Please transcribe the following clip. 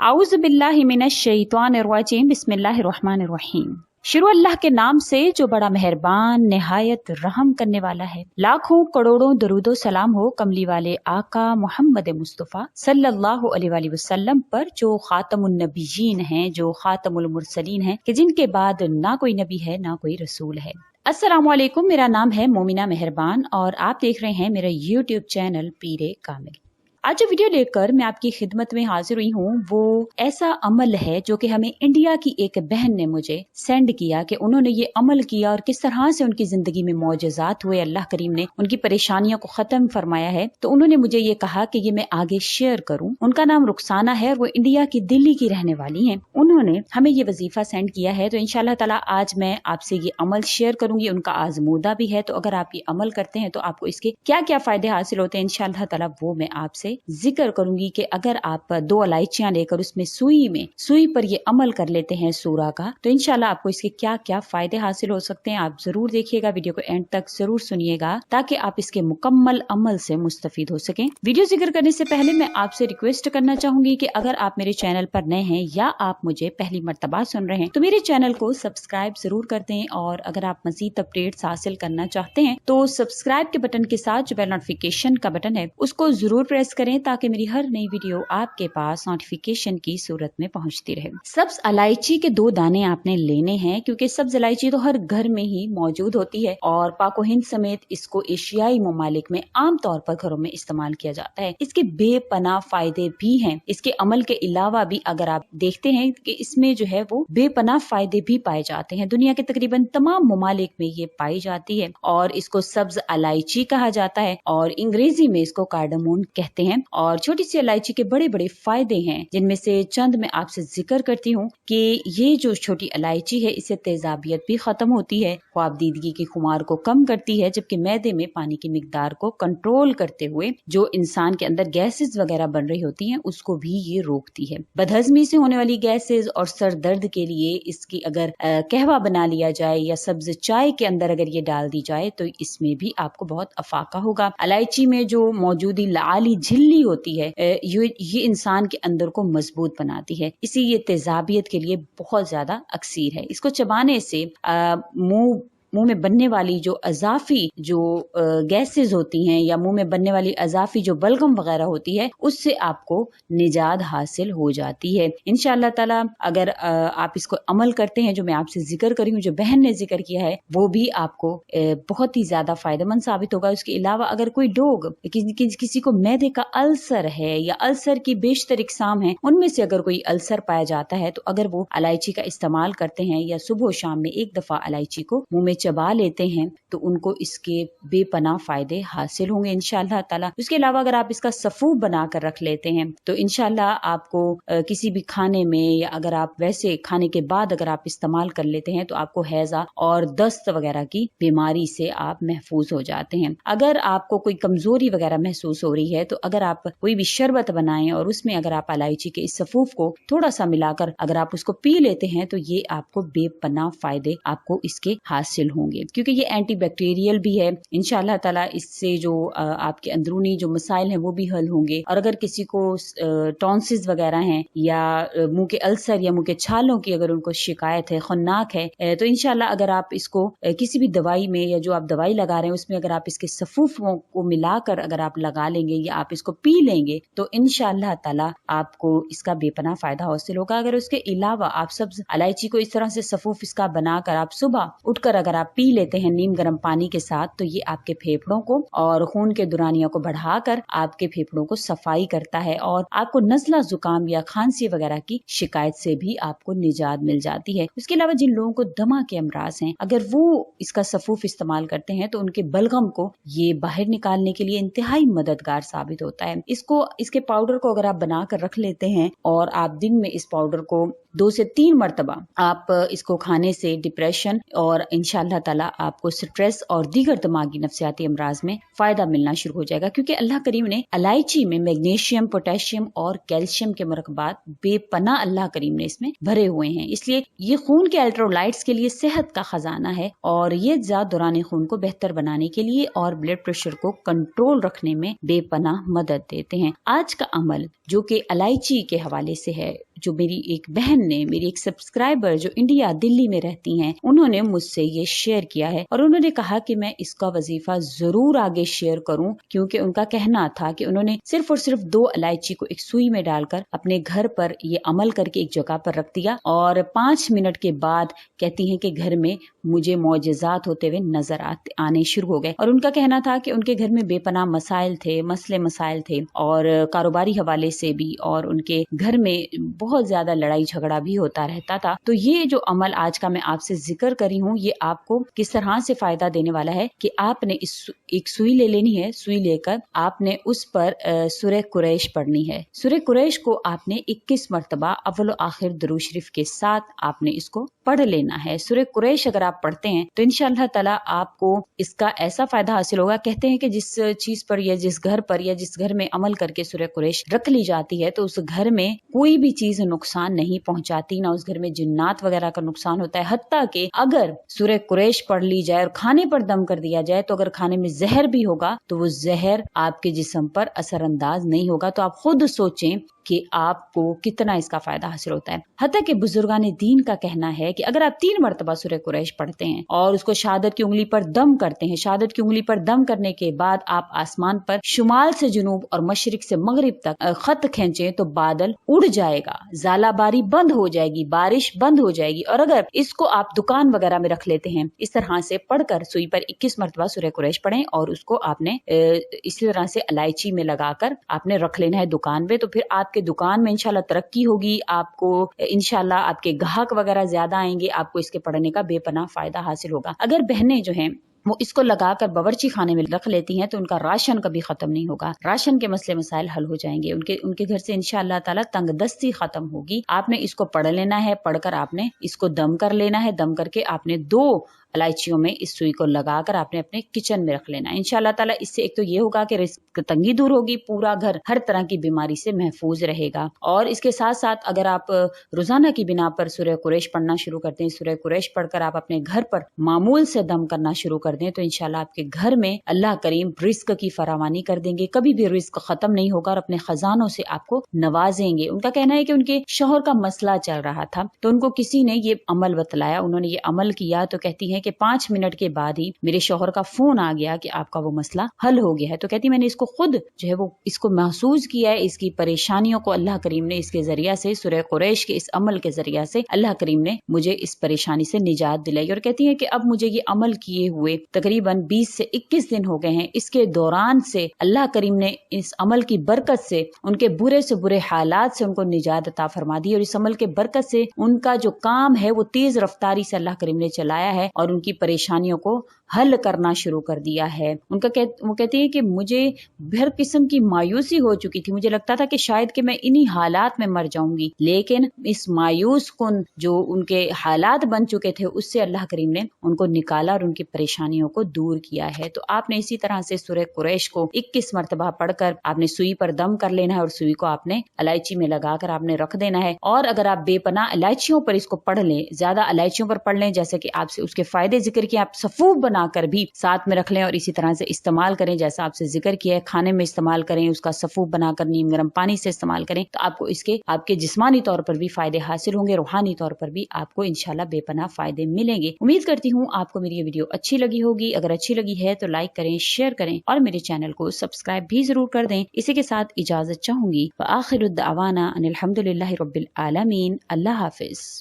आऊज़ु बिल्लाहि मिनश शैतानिर रजीम, बिस्मिल्लाहिर रहमानिर रहीम। शुरू अल्लाह के नाम से जो बड़ा मेहरबान निहायत रहम करने वाला है। लाखों करोड़ों दरूदो सलाम हो कमली वाले आका मोहम्मद मुस्तफ़ा सल्लल्लाहु अलैहि वसल्लम पर, जो खातमुन नबीयीन हैं, जो खातमुल मुरसलीन हैं, कि जिनके बाद ना कोई नबी है ना कोई रसूल है। अस्सलामु अलैकुम, मेरा नाम है मोमिना मेहरबान और आप देख रहे हैं मेरा यूट्यूब चैनल पीरे कामिल। आज जो वीडियो लेकर मैं आपकी खिदमत में हाजिर हुई हूँ वो ऐसा अमल है जो कि हमें इंडिया की एक बहन ने मुझे सेंड किया कि उन्होंने ये अमल किया और किस तरह से उनकी जिंदगी में मौजज़ात हुए, अल्लाह करीम ने उनकी परेशानियों को खत्म फरमाया है। तो उन्होंने मुझे ये कहा कि ये मैं आगे शेयर करूँ। उनका नाम रुखसाना है और वो इंडिया की दिल्ली की रहने वाली है। उन्होंने हमें ये वजीफा सेंड किया है, तो इंशाल्लाह ताला आज मैं आपसे ये अमल शेयर करूंगी। उनका आजमूदा भी है, तो अगर आप ये अमल करते हैं तो आपको इसके क्या क्या फायदे हासिल होते हैं इंशाल्लाह ताला वो मैं आपसे जिक्र करूंगी। कि अगर आप 2 इलायचियां लेकर उसमें सुई पर ये अमल कर लेते हैं सूरा का, तो इंशाल्लाह आपको इसके क्या क्या फायदे हासिल हो सकते हैं। आप जरूर देखिएगा, वीडियो को एंड तक जरूर सुनिएगा ताकि आप इसके मुकम्मल अमल से मुस्तफीद हो सकें। वीडियो जिक्र करने से पहले मैं आपसे रिक्वेस्ट करना चाहूंगी कि अगर आप मेरे चैनल पर नए हैं या आप मुझे पहली मर्तबा सुन रहे हैं तो मेरे चैनल को सब्सक्राइब जरूर कर दें, और अगर आप मजीद अपडेट्स हासिल करना चाहते हैं तो सब्सक्राइब के बटन के साथ जो बेल नोटिफिकेशन का बटन है उसको जरूर प्रेस करें ताकि मेरी हर नई वीडियो आपके पास नोटिफिकेशन की सूरत में पहुंचती रहे। सब्ज इलायची के 2 दाने आपने लेने हैं, क्योंकि सब्ज इलायची तो हर घर में ही मौजूद होती है और पाको हिंद समेत इसको एशियाई ममालिक में आम तौर पर घरों में इस्तेमाल किया जाता है। इसके बेपनाह फायदे भी हैं। इसके अमल के अलावा भी अगर आप देखते हैं कि इसमें जो है वो बेपनाह फायदे भी पाए जाते हैं। दुनिया के तकरीबन तमाम ममालिक में ये पाई जाती है और इसको सब्ज इलायची कहा जाता है और अंग्रेजी में इसको कार्डामोम कहते हैं। और छोटी सी इलायची के बड़े बड़े फायदे हैं, जिनमें से चंद मैं आपसे जिक्र करती हूँ कि ये जो छोटी इलायची है इससे तेजाबियत भी खत्म होती है, ख्वाबदीदगी की खुमार को कम करती है, जबकि मैदे में पानी की मिकदार को कंट्रोल करते हुए जो इंसान के अंदर गैसेस वगैरह बन रही होती हैं उसको भी ये रोकती है। बदहजमी से होने वाली गैसेस और सर दर्द के लिए इसकी अगर कहवा बना लिया जाए या सब्ज चाय के अंदर अगर ये डाल दी जाए तो इसमें भी आपको बहुत अफाका होगा। इलायची में जो मौजूदी लाली झिल्ली होती है ये इंसान के अंदर को मजबूत बनाती है, इसी ये तेजाबियत के लिए बहुत ज्यादा अक्सीर है। इसको चबाने से मुंह में बनने वाली जो अजाफी जो गैसेस होती हैं या मुंह में बनने वाली अजाफी जो बलगम वगैरह होती है उससे आपको निजात हासिल हो जाती है इंशाअल्लाह ताला। अगर आप इसको अमल करते हैं जो मैं आपसे जिक्र करी हूँ, जो बहन ने जिक्र किया है, वो भी आपको बहुत ही ज्यादा फायदेमंद साबित होगा। उसके अलावा अगर कोई लोग किसी को मैदे का अल्सर है या अल्सर की बेशतर इकसाम है, उनमें से अगर कोई अल्सर पाया जाता है तो अगर वो इलायची का इस्तेमाल करते हैं या सुबह शाम में एक दफा इलायची को मुंह में चबा लेते हैं तो उनको इसके बेपनाह फायदे हासिल होंगे इंशाअल्लाह ताला। उसके अलावा अगर आप इसका सफूफ बनाकर रख लेते हैं तो इंशाअल्लाह आपको किसी भी खाने में या अगर आप वैसे खाने के बाद अगर आप इस्तेमाल कर लेते हैं तो आपको हैजा और दस्त वगैरह की बीमारी से आप महफूज हो जाते हैं। अगर आपको कोई कमजोरी वगैरह महसूस हो रही है तो अगर आप कोई भी शरबत बनाएं और उसमें अगर आप इलायची के इस सफूफ को थोड़ा सा मिलाकर अगर आप उसको पी लेते हैं तो ये आपको बेपनाह फायदे आपको इसके हासिल होंगे, क्योंकि ये एंटी बैक्टीरियल भी है। इंशाअल्लाह ताला इससे जो आपके अंदरूनी जो मसाइल हैं वो भी हल होंगे। और अगर किसी को टॉन्सिस वगैरह हैं या मुंह के अल्सर या मुंह के छालों की अगर उनको शिकायत है, खन्नाक है, तो इंशाअल्लाह अगर आप इसको किसी भी दवाई में या जो आप दवाई लगा रहे हैं उसमें अगर आप इसके सफूफों को मिलाकर अगर आप लगा लेंगे या आप इसको पी लेंगे तो इंशाअल्लाह ताला आपको इसका बेपनाह फायदा हासिल होगा। अगर उसके अलावा आप सब्ज इलायची को इस तरह से सफूफ इसका बनाकर आप सुबह उठकर अगर आप पी लेते हैं नीम गर्म पानी के साथ तो ये आपके फेफड़ों को और खून के दुरानियों को बढ़ाकर आपके फेफड़ों को सफाई करता है और आपको नज़ला जुकाम या खांसी वगैरह की शिकायत से भी आपको निजात मिल जाती है। उसके अलावा जिन लोगों को दमा के अमराज हैं अगर वो इसका सफूफ इस्तेमाल करते हैं तो उनके बलगम को ये बाहर निकालने के लिए इंतहाई मददगार साबित होता है। इसके पाउडर को अगर आप बना कर रख लेते हैं और आप दिन में इस पाउडर को 2 से 3 मरतबा आप इसको खाने से डिप्रेशन और इंशाअल्लाह ताला आपको स्ट्रेस और दीगर दिमागी नफ्सियाती अमराज में फायदा मिलना शुरू हो जाएगा, क्योंकि अल्लाह करीम ने इलायची में मैग्नीशियम, पोटेशियम और कैल्शियम के मरकबात बेपनाह अल्लाह करीम ने इसमें भरे हुए हैं। इसलिए ये खून के इलेक्ट्रोलाइट्स के लिए सेहत का खजाना है और ये ज़ात दौरान खून को बेहतर बनाने के लिए और ब्लड प्रेशर को कंट्रोल रखने में बेपनाह मदद देते हैं। आज का अमल जो कि इलायची के हवाले से है, जो मेरी एक बहन ने, मेरी एक सब्सक्राइबर जो इंडिया दिल्ली में रहती हैं, उन्होंने मुझसे ये शेयर किया है और उन्होंने कहा कि मैं इसका वजीफा जरूर आगे शेयर करूं, क्योंकि उनका कहना था कि उन्होंने सिर्फ और सिर्फ 2 इलायची को एक सुई में डालकर अपने घर पर ये अमल करके एक जगह पर रख दिया और 5 मिनट के बाद कहती हैं कि घर में मुझे मौजज़ात होते हुए नजर आने शुरू हो गए। और उनका कहना था कि उनके घर में बेपनाह मसाइल थे, मसले मसाइल थे और कारोबारी हवाले से भी, और उनके घर में बहुत ज्यादा लड़ाई झगड़ा भी होता रहता था। तो ये जो अमल आज का मैं आपसे जिक्र करी हूँ, ये आपको किस तरह से फायदा देने वाला है कि आपने एक सुई ले लेनी है। सुई लेकर आपने उस पर सूरह कुरैश पढ़नी है। सूरह कुरैश को आपने 21 मरतबा अव्वल व आखिर दुरूद शरीफ के साथ आपने इसको पढ़ लेना है। सूरह कुरैश अगर आप पढ़ते हैं तो इंशाअल्लाह ताला आपको इसका ऐसा फायदा हासिल होगा। कहते हैं कि जिस चीज पर या जिस घर पर या जिस घर में अमल करके सूरह कुरैश रख ली जाती है तो उस घर में कोई भी चीज नुकसान नहीं पहुंचाती, ना उस घर में जिन्नात वगैरह का नुकसान होता है। हत्ता कि अगर सूरह कुरैश पढ़ ली जाए और खाने पर दम कर दिया जाए तो अगर खाने में जहर भी होगा तो वो जहर आपके जिस्म पर असरअंदाज नहीं होगा। तो आप खुद सोचें कि आपको कितना इसका फायदा हासिल होता है। हत्ता कि बुजुर्गान दीन का कहना है कि अगर आप 3 मरतबा सूरह कुरैश पढ़ते हैं और उसको शहादत की उंगली पर दम करते हैं, शहादत की उंगली पर दम करने के बाद आप आसमान पर शुमाल से जुनूब और मशरिक से मगरिब तक खत खींचे तो बादल उड़ जाएगा, ज़ालाबारी बंद हो जाएगी, बारिश बंद हो जाएगी। और अगर इसको आप दुकान वगैरह में रख लेते हैं, इस तरह से पढ़कर सुई पर 21 मरतबा सूरह कुरैश पढ़ें और उसको आपने इसी तरह से इलायची में लगाकर आपने रख लेना है दुकान पे, तो फिर आपके दुकान में इंशाल्लाह तरक्की होगी, आपको इंशाल्लाह आपके ग्राहक वगैरह ज्यादा आएंगे, आपको इसके पढ़ने का बेपनाह फायदा हासिल होगा। अगर बहनें जो हैं वो इसको लगाकर बावर्ची खाने में रख लेती हैं तो उनका राशन कभी खत्म नहीं होगा, राशन के मसले मसाइल हल हो जाएंगे, उनके घर से इंशाअल्लाह ताला तंगदस्ती खत्म होगी। आपने इसको पढ़ लेना है, पढ़कर आपने इसको दम कर लेना है, दम करके आपने 2 इलायचियों में इस सुई को लगाकर आपने अपने किचन में रख लेना है। इंशाअल्लाह ताला इससे एक तो ये होगा कि रिस्क तंगी दूर होगी, पूरा घर हर तरह की बीमारी से महफूज रहेगा। और इसके साथ साथ अगर आप रोजाना की बिना पर सूरह कुरैश पढ़ना शुरू करते हैं, सूरह कुरैश पढ़कर आप अपने घर पर मामूल से दम करना शुरू कर दें तो इंशाअल्लाह आपके घर में अल्लाह करीम रिस्क की फरावानी कर देंगे, कभी भी रिस्क खत्म नहीं होगा और अपने खजानों से आपको नवाजेंगे। उनका कहना है कि उनके शौहर का मसला चल रहा था तो उनको किसी ने ये अमल बतलाया, उन्होंने ये अमल किया तो कहती है कि 5 मिनट के बाद ही मेरे शौहर का फोन आ गया कि आपका वो मसला हल हो गया है। तो कहती मैंने इसको खुद जो है वो इसको महसूस किया है, इसकी परेशानियों को अल्लाह करीम ने इसके जरिया से, सूरह कुरैश के इस अमल के जरिया से अल्लाह करीम ने मुझे इस परेशानी से निजात दिलाई। और कहती है कि अब मुझे ये अमल किए हुए तकरीबन 20 से 21 दिन हो गए हैं। इसके दौरान से अल्लाह करीम ने इस अमल की बरकत से उनके बुरे से बुरे हालात से उनको निजात अता फरमा दी और इस अमल के बरकत से उनका जो काम है वो तेज रफ्तारी से अल्लाह करीम ने चलाया है और उनकी परेशानियों को हल करना शुरू कर दिया है। वो कहती है कि मुझे हर किस्म की मायूसी हो चुकी थी, मुझे लगता था कि शायद कि मैं इन्हीं हालात में मर जाऊंगी, लेकिन इस मायूस कुन जो उनके हालात बन चुके थे उससे अल्लाह करीम ने उनको निकाला और उनकी परेशानियों को दूर किया है। तो आपने इसी तरह से सूरह कुरैश को 21 मरतबा पढ़कर आपने सुई पर दम कर लेना है और सुई को आपने इलायची में लगाकर आपने रख देना है। और अगर आप बेपनाह इलायचियों पर इसको पढ़ लें, ज्यादा इलायचियों पर पढ़ लें, जैसे कि आपसे उसके फायदे जिक्र किए, आप सफूफ बनाकर भी साथ में रख लें और इसी तरह से इस्तेमाल करें जैसा आपसे जिक्र किया है, खाने में इस्तेमाल करें, उसका सफूफ बनाकर नीम गर्म पानी से इस्तेमाल करें तो आपको इसके आपके जिस्मानी तौर पर भी फायदे हासिल होंगे, रूहानी तौर पर भी आपको इंशाल्लाह बेपनाह फायदे मिलेंगे। उम्मीद करती हूँ आपको मेरी ये वीडियो अच्छी लगी होगी। अगर अच्छी लगी है तो लाइक करें, शेयर करें और मेरे चैनल को सब्सक्राइब भी जरूर कर दें। इसी के साथ इजाजत चाहूंगी। व आखिरु दअवाना अनिल हम्दुलिल्लाहि रब्बिल आलमीन। अल्लाह हाफिज।